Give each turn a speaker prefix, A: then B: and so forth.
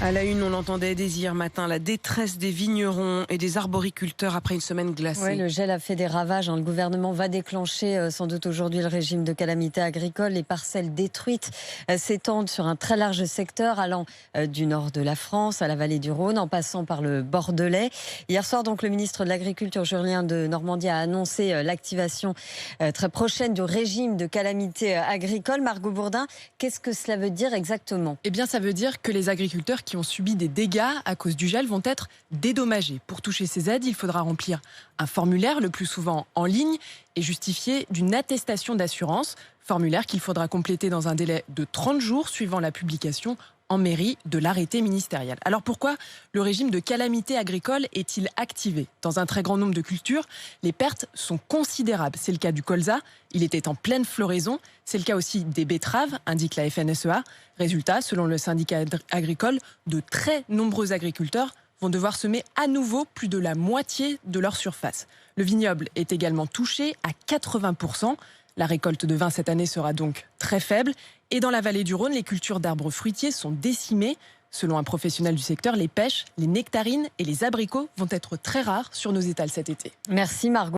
A: À la une, on l'entendait dès hier matin, la détresse des vignerons et des arboriculteurs après une semaine glacée.
B: Oui, le gel a fait des ravages. Le gouvernement va déclencher sans doute aujourd'hui le régime de calamité agricole. Les parcelles détruites s'étendent sur un très large secteur allant du nord de la France à la vallée du Rhône en passant par le Bordelais. Hier soir, donc, le ministre de l'Agriculture, Julien Denormandie, a annoncé l'activation très prochaine du régime de calamité agricole. Margot Bourdin, qu'est-ce que cela veut dire exactement ?
C: Eh bien, ça veut dire que les agriculteurs qui ont subi des dégâts à cause du gel vont être dédommagés. Pour toucher ces aides, il faudra remplir un formulaire, le plus souvent en ligne, et justifier d'une attestation d'assurance. Formulaire qu'il faudra compléter dans un délai de 30 jours suivant la publication en mairie de l'arrêté ministériel. Alors pourquoi le régime de calamité agricole est-il activé ? Dans un très grand nombre de cultures, les pertes sont considérables. C'est le cas du colza, il était en pleine floraison. C'est le cas aussi des betteraves, indique la FNSEA. Résultat, selon le syndicat agricole, de très nombreux agriculteurs vont devoir semer à nouveau plus de la moitié de leur surface. Le vignoble est également touché à 80%. La récolte de vin cette année sera donc très faible. Et dans la vallée du Rhône, les cultures d'arbres fruitiers sont décimées. Selon un professionnel du secteur, les pêches, les nectarines et les abricots vont être très rares sur nos étals cet été.
B: Merci Margot.